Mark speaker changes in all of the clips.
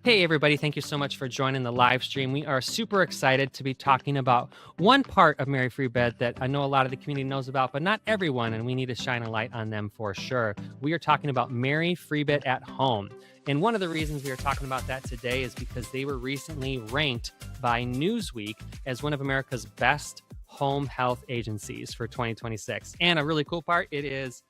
Speaker 1: Hey, everybody. Thank you so much for joining the live stream. We are super excited to be talking about one part of Mary Free Bed that I know a lot of the community knows about, but not everyone, and we need to shine a light on them for sure. We are talking about Mary Free Bed at home. And one of the reasons we are talking about that today is because they were recently ranked by Newsweek as one of America's best home health agencies for 2026. And a really cool part, it's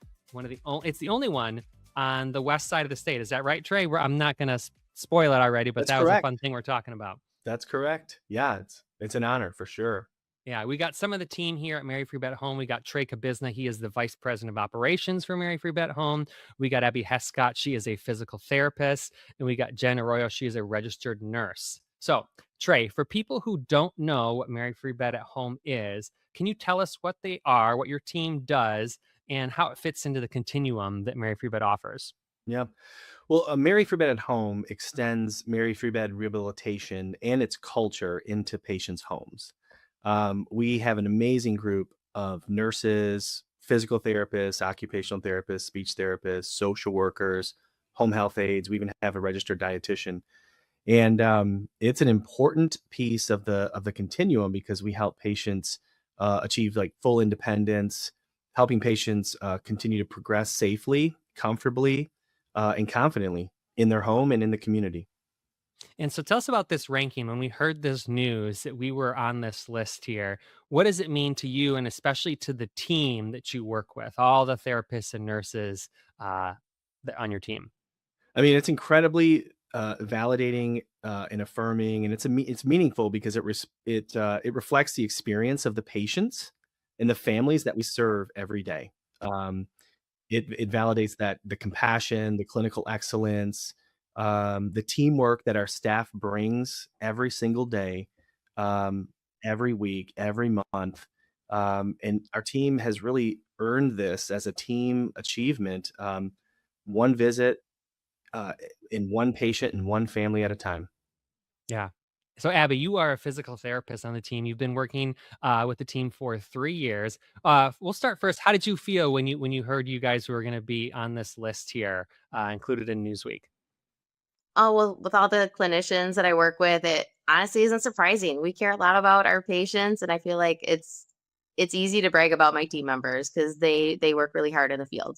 Speaker 1: the only one on the west side of the state. Is that right, Trey? I'm not going to spoil it already, but
Speaker 2: That's
Speaker 1: that was a
Speaker 2: correct.
Speaker 1: fun thing we're talking about.
Speaker 2: That's correct. Yeah, it's an honor for sure.
Speaker 1: Yeah, we got some of the team here at Mary Free Bed Home. We got Trey Kabizna. He is the vice president of operations for Mary Free Bed Home. We got Abby Hescott. She is a physical therapist. And we got Jen Arroyo. She is a registered nurse. So, Trey, for people who don't know what Mary Free Bed at Home is, can you tell us what they are, what your team does, and how it fits into the continuum that Mary Free Bed offers?
Speaker 2: Yeah. Well, Mary Free Bed at Home extends Mary Free Bed Rehabilitation and its culture into patients' homes. We have an amazing group of nurses, physical therapists, occupational therapists, speech therapists, social workers, home health aides. We even have a registered dietitian, and it's an important piece of the continuum because we help patients achieve like full independence, helping patients continue to progress safely, comfortably, and confidently in their home and in the community.
Speaker 1: And so tell us about this ranking. When we heard this news that we were on this list here, what does it mean to you and especially to the team that you work with, all the therapists and nurses uh, on your team?
Speaker 2: I mean, it's incredibly validating and affirming, and it's meaningful because it reflects the experience of the patients and the families that we serve every day. Um, it validates that the compassion, the clinical excellence, the teamwork that our staff brings every single day, um, every week, every month. And our team has really earned this as a team achievement, one visit, uh, in one patient and one family at a time.
Speaker 1: Yeah. So, Abby, you are a physical therapist on the team. You've been working with the team for 3 years. We'll start first. How did you feel when you heard you guys were going to be on this list here, included in Newsweek?
Speaker 3: Oh, well, with all the clinicians that I work with, it honestly isn't surprising. We care a lot about our patients, and I feel like it's easy to brag about my team members because they work really hard in the field.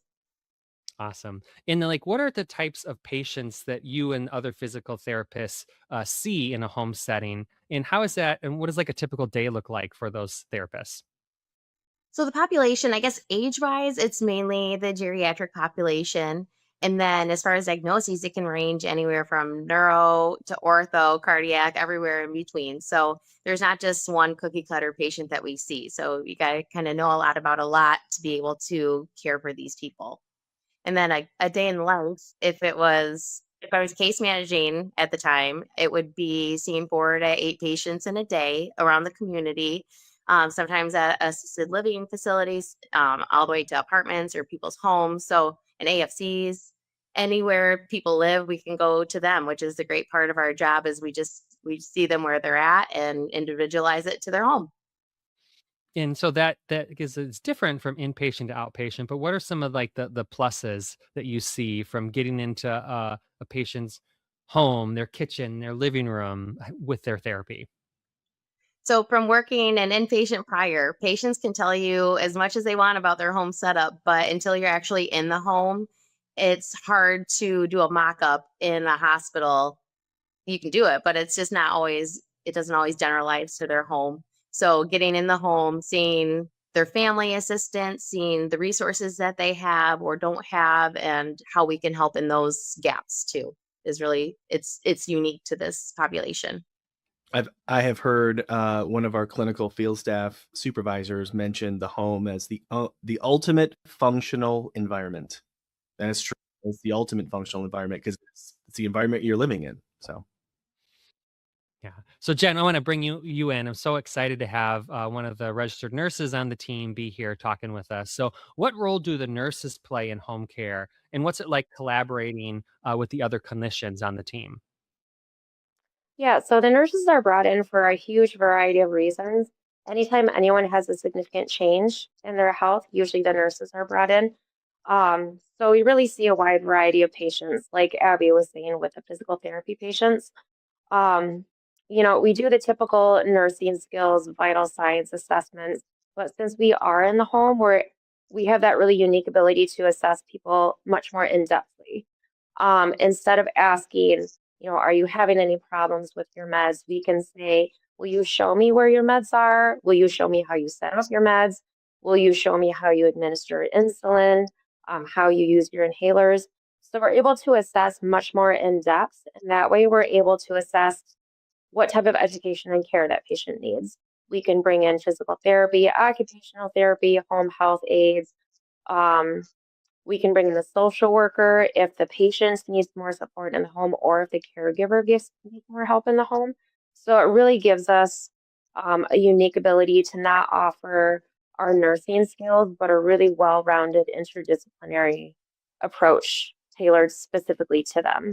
Speaker 1: Awesome. And then, like, what are the types of patients that you and other physical therapists see in a home setting? And how is that? And what does like a typical day look like for those therapists?
Speaker 3: So the population, I guess age wise, it's mainly the geriatric population. And then as far as diagnoses, it can range anywhere from neuro to ortho, cardiac, everywhere in between. So there's not just one cookie cutter patient that we see. So you got to kind of know a lot about a lot to be able to care for these people. And then a day in life, if I was case managing at the time, it would be seeing 4 to 8 patients in a day around the community. Sometimes at assisted living facilities, all the way to apartments or people's homes. So in AFCs, anywhere people live, we can go to them, which is the great part of our job is we see them where they're at and individualize it to their home.
Speaker 1: And so that because it's different from inpatient to outpatient. But what are some of like the pluses that you see from getting into a patient's home, their kitchen, their living room with their therapy?
Speaker 3: So, from working an inpatient prior, patients can tell you as much as they want about their home setup, but until you're actually in the home, it's hard to do a mock up in a hospital. You can do it, but it's just not always, it doesn't always generalize to their home. So, getting in the home, seeing their family assistance, seeing the resources that they have or don't have, and how we can help in those gaps too is really it's unique to this population.
Speaker 2: I have heard one of our clinical field staff supervisors mention the home as the ultimate functional environment. And it's true. It's the ultimate functional environment because it's the environment you're living in. So
Speaker 1: Yeah. So Jen, I want to bring you in. I'm so excited to have one of the registered nurses on the team be here talking with us. So, what role do the nurses play in home care, and what's it like collaborating with the other clinicians on the team?
Speaker 4: Yeah, so the nurses are brought in for a huge variety of reasons. Anytime anyone has a significant change in their health, usually the nurses are brought in. So we really see a wide variety of patients, like Abby was saying with the physical therapy patients. Um, we do the typical nursing skills, vital signs assessments, but since we are in the home, we have that really unique ability to assess people much more in-depthly. Instead of asking, are you having any problems with your meds? We can say, will you show me where your meds are? Will you show me how you set up your meds? Will you show me how you administer insulin? How you use your inhalers? So we're able to assess much more in depth, and that way we're able to assess what type of education and care that patient needs. We can bring in physical therapy, occupational therapy, home health aides. Um, we can bring in the social worker if the patient needs more support in the home or if the caregiver needs more help in the home. So it really gives us a unique ability to not offer our nursing skills, but a really well-rounded interdisciplinary approach tailored specifically to them.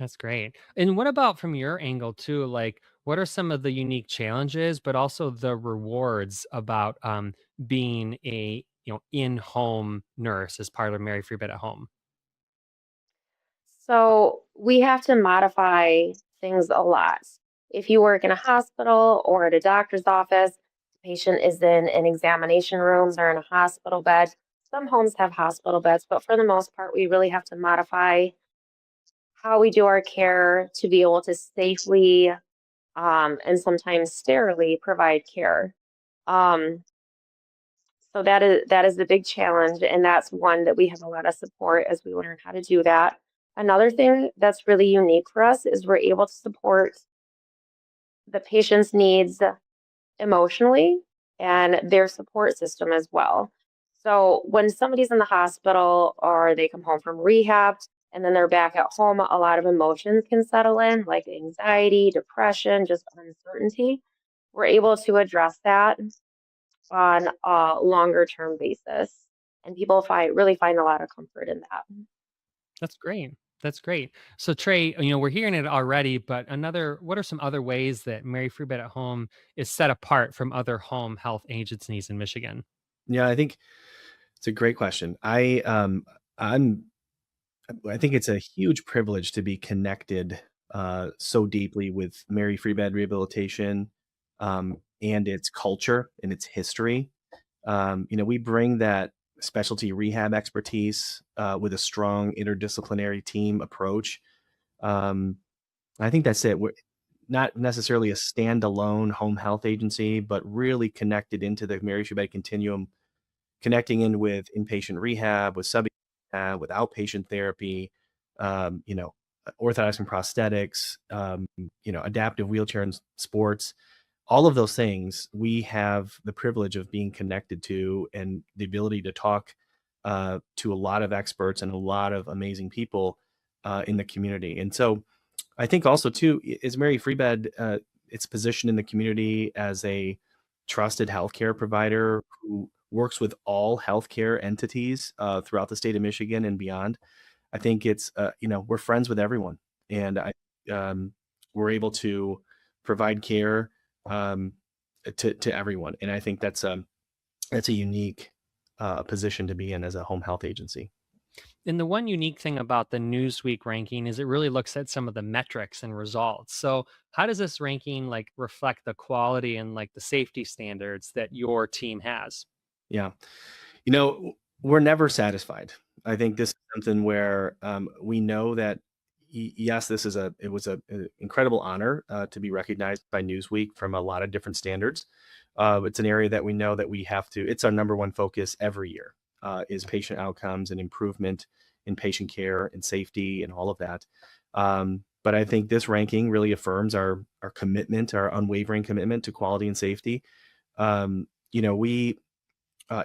Speaker 1: That's great. And what about from your angle too? Like, what are some of the unique challenges, but also the rewards about being a in-home nurse as part of Mary Free Bed at Home?
Speaker 4: So we have to modify things a lot. If you work in a hospital or at a doctor's office, the patient is in an examination room, they're in a hospital bed. Some homes have hospital beds, but for the most part, we really have to modify how we do our care to be able to safely and sometimes sterilely provide care. Um, so that is the big challenge, and that's one that we have a lot of support as we learn how to do that. Another thing that's really unique for us is we're able to support the patient's needs emotionally and their support system as well. So when somebody's in the hospital or they come home from rehab and then they're back at home, a lot of emotions can settle in, like anxiety, depression, just uncertainty. We're able to address that on a longer term basis. And people really find a lot of comfort in that.
Speaker 1: That's great. That's great. So Trey, we're hearing it already, but what are some other ways that Mary Free Bed at Home is set apart from other home health agencies in Michigan?
Speaker 2: Yeah, I think it's a great question. I'm I think it's a huge privilege to be connected so deeply with Mary Free Bed Rehabilitation and its culture and its history. We bring that specialty rehab expertise with a strong interdisciplinary team approach. Um, I think that's it. We're not necessarily a standalone home health agency, but really connected into the Mary Free Bed continuum, connecting in with inpatient rehab, with sub with outpatient therapy, um, you know, orthotics and prosthetics, adaptive wheelchair and sports, all of those things we have the privilege of being connected to and the ability to talk to a lot of experts and a lot of amazing people in the community. And so I think also too is Mary Free Bed, its position in the community as a trusted healthcare provider who works with all healthcare entities throughout the state of Michigan and beyond. I think it's we're friends with everyone, and um, we're able to provide care um, to everyone, and I think that's a unique position to be in as a home health agency.
Speaker 1: And the one unique thing about the Newsweek ranking is it really looks at some of the metrics and results. So, how does this ranking like reflect the quality and like the safety standards that your team has?
Speaker 2: Yeah, you know, we're never satisfied. I think this is something where we know that yes, it was a incredible honor to be recognized by Newsweek from a lot of different standards. It's an area that we know that we have to. It's our number one focus every year is patient outcomes and improvement in patient care and safety and all of that. But I think this ranking really affirms our commitment, our unwavering commitment to quality and safety. We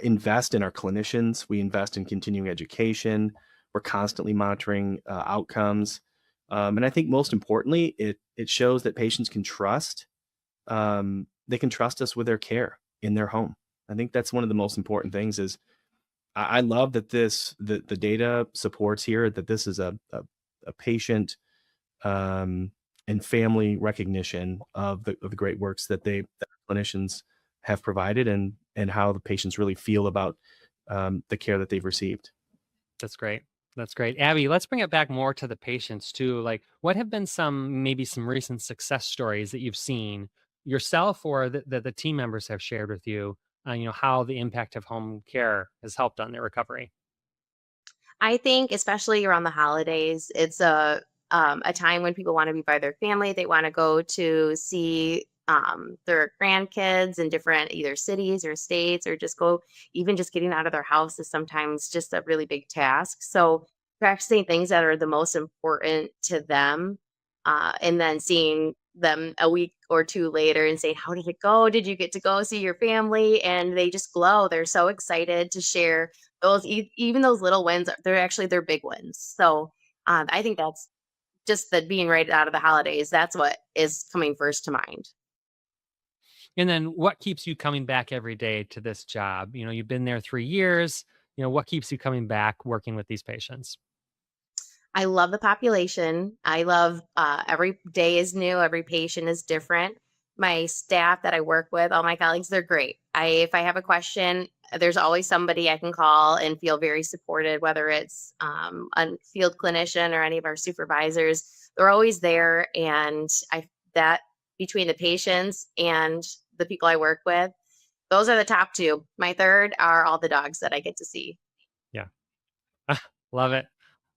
Speaker 2: invest in our clinicians. We invest in continuing education. We're constantly monitoring outcomes, and I think most importantly, it shows that patients can trust. They can trust us with their care in their home. I think that's one of the most important things. Is I love that the data supports here that this is a patient and family recognition of the great works that clinicians have provided and how the patients really feel about the care that they've received.
Speaker 1: That's great. That's great. Abby, let's bring it back more to the patients too. Like, what have been maybe some recent success stories that you've seen yourself or that the team members have shared with you, how the impact of home care has helped on their recovery?
Speaker 3: I think especially around the holidays, it's a time when people want to be by their family. They want to go to see their grandkids in different either cities or states, or just go. Even just getting out of their house is sometimes just a really big task. So practicing things that are the most important to them, and then seeing them a week or two later and saying, "How did it go? Did you get to go see your family?" And they just glow. They're so excited to share those even those little wins, they're actually their big wins. So, I think that's just that being right out of the holidays, that's what is coming first to mind.
Speaker 1: And then what keeps you coming back every day to this job? You've been there 3 years. What keeps you coming back working with these patients?
Speaker 3: I love the population. I love every day is new, every patient is different. My staff that I work with, all my colleagues, they're great. If I have a question, there's always somebody I can call and feel very supported, whether it's a field clinician or any of our supervisors. They're always there, and I that between the patients and the people I work with, those are the top two. My third are all the dogs that I get to see.
Speaker 1: Yeah. Love it.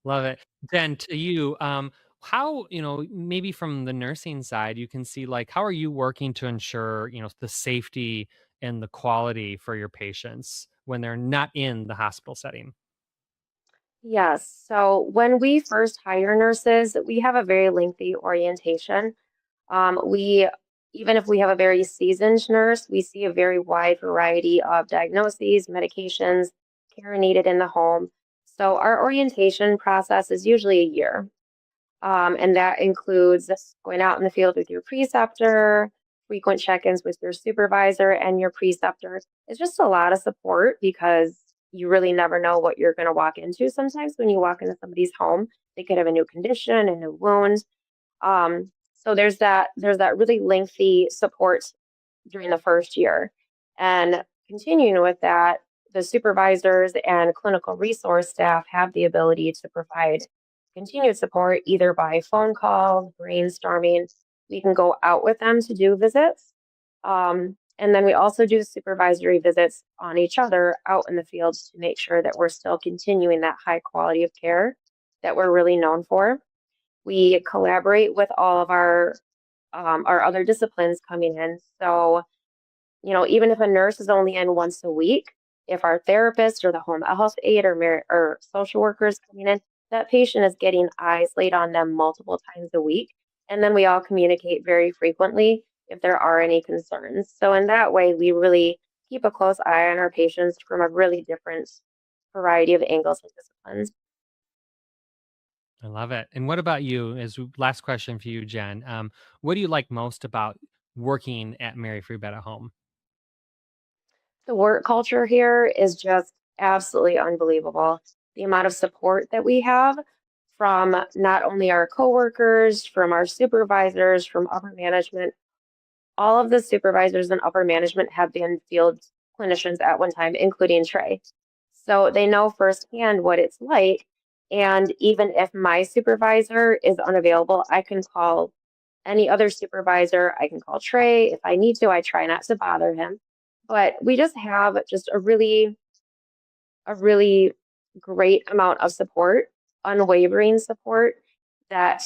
Speaker 1: Love it. Jen, to you, how, maybe from the nursing side, you can see like, how are you working to ensure, the safety and the quality for your patients when they're not in the hospital setting?
Speaker 4: Yes. So when we first hire nurses, we have a very lengthy orientation. We, even if we have a very seasoned nurse, we see a very wide variety of diagnoses, medications, care needed in the home. So our orientation process is usually a year. And that includes going out in the field with your preceptor, frequent check-ins with your supervisor and your preceptor. It's just a lot of support because you really never know what you're going to walk into. Sometimes when you walk into somebody's home, they could have a new condition, a new wound. So there's that really lengthy support during the first year. And continuing with that, the supervisors and clinical resource staff have the ability to provide continued support either by phone call, brainstorming. We can go out with them to do visits. And then we also do supervisory visits on each other out in the fields to make sure that we're still continuing that high quality of care that we're really known for. We collaborate with all of our other disciplines coming in. So, even if a nurse is only in once a week, if our therapist or the home health aide or social worker is coming in, that patient is getting eyes laid on them multiple times a week. And then we all communicate very frequently if there are any concerns. So in that way, we really keep a close eye on our patients from a really different variety of angles and disciplines.
Speaker 1: I love it. And what about you? Last question for you, Jen. What do you like most about working at Mary Free Bed at Home?
Speaker 4: The work culture here is just absolutely unbelievable. The amount of support that we have from not only our coworkers, from our supervisors, from upper management. All of the supervisors and upper management have been field clinicians at one time, including Trey. So they know firsthand what it's like. And even if my supervisor is unavailable, I can call any other supervisor. I can call Trey if I need to. I try not to bother him. But we just have just a really great amount of support, unwavering support that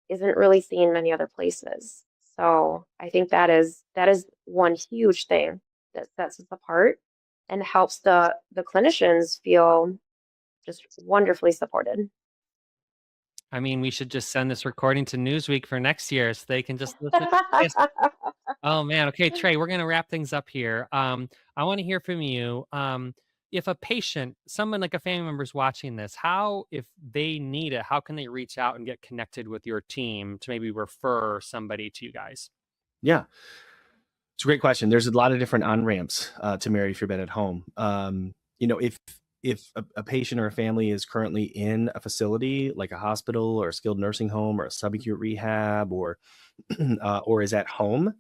Speaker 4: isn't really seen many other places. So I think that is one huge thing that sets us apart and helps the clinicians feel just wonderfully supported.
Speaker 1: I mean, we should just send this recording to Newsweek for next year so they can just listen to this. Oh man. Okay, Trey, we're gonna wrap things up here. I want to hear from you. If a patient, someone like a family member is watching this, how, if they need it, how can they reach out and get connected with your team to maybe refer somebody to you guys?
Speaker 2: Yeah, it's a great question. There's a lot of different on ramps to Mary if you're bed at home. If a patient or a family is currently in a facility like a hospital or a skilled nursing home or a subacute rehab or is at home,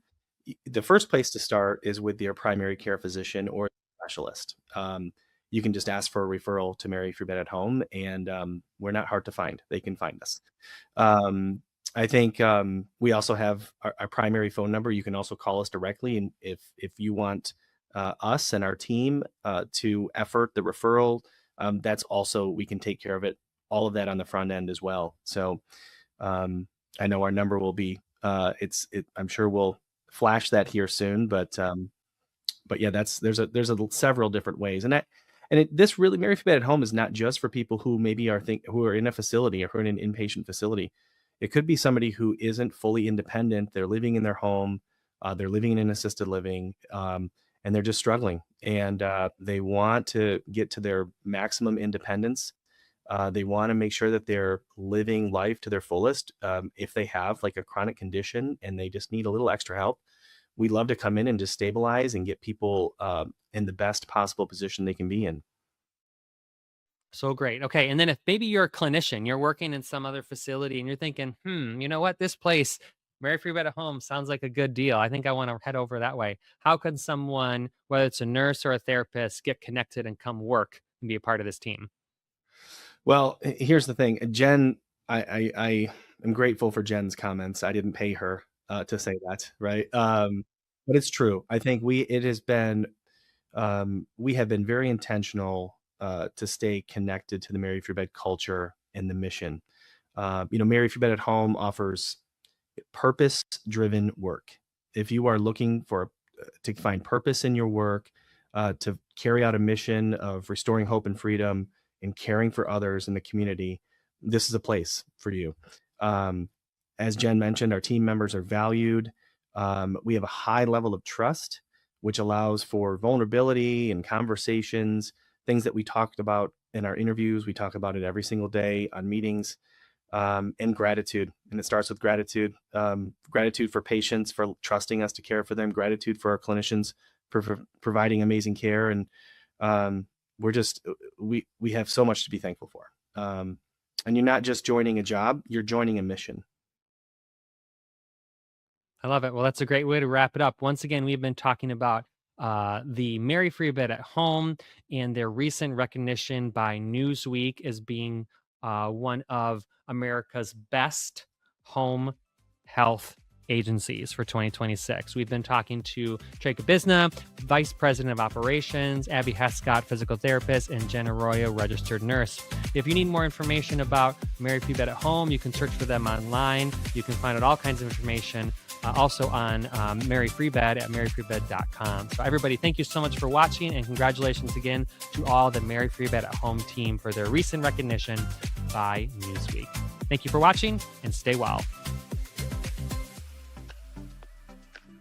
Speaker 2: the first place to start is with their primary care physician or specialist. you can just ask for a referral to Mary Free Bed at Home, and we're not hard to find. They can find us. I think we also have our primary phone number. You can also call us directly, and if you want us and our team to effort the referral, that's also, we can take care of it, all of that on the front end as well. So I know our number will be I'm sure we'll flash that here soon, but yeah, there's several different ways, this really, Mary Free Bed at Home is not just for people who maybe who are in a facility or who are in an inpatient facility. It could be somebody who isn't fully independent. They're living in their home, they're living in an assisted living, and they're just struggling, and they want to get to their maximum independence. They want to make sure that they're living life to their fullest. If they have like a chronic condition and they just need a little extra help, we'd love to come in and just stabilize and get people in the best possible position they can be in.
Speaker 1: So great. Okay. And then if maybe you're a clinician, you're working in some other facility and you're thinking, you know what, this place, Mary Free Bed at Home, sounds like a good deal. I think I want to head over that way. How could someone, whether it's a nurse or a therapist, get connected and come work and be a part of this team?
Speaker 2: Well, here's the thing, Jen, I am grateful for Jen's comments. I didn't pay her to say that, right? But it's true. I think we have been very intentional to stay connected to the Mary Free Bed culture and the mission. Mary Free Bed at Home offers purpose-driven work. If you are looking to find purpose in your work, to carry out a mission of restoring hope and freedom and caring for others in the community, this is a place for you. As Jen mentioned, our team members are valued. We have a high level of trust, which allows for vulnerability and conversations, things that we talked about in our interviews. We talk about it every single day on meetings, and gratitude. And it starts with gratitude, gratitude for patients for trusting us to care for them, gratitude for our clinicians for providing amazing care. And we have so much to be thankful for. And you're not just joining a job, you're joining a mission.
Speaker 1: I love it. Well, that's a great way to wrap it up. Once again, we've been talking about the Mary Free Bed at Home and their recent recognition by Newsweek as being one of America's best home health agencies for 2026. We've been talking to Trey Kabizna, Vice President of Operations, Abby Hescott, physical therapist, and Jen Arroyo, registered nurse. If you need more information about Mary Free Bed at Home, you can search for them online. You can find out all kinds of information also on Mary Free Bed at maryfreebed.com. So everybody, thank you so much for watching, and congratulations again to all the Mary Free Bed at Home team for their recent recognition by Newsweek. Thank you for watching, and stay well.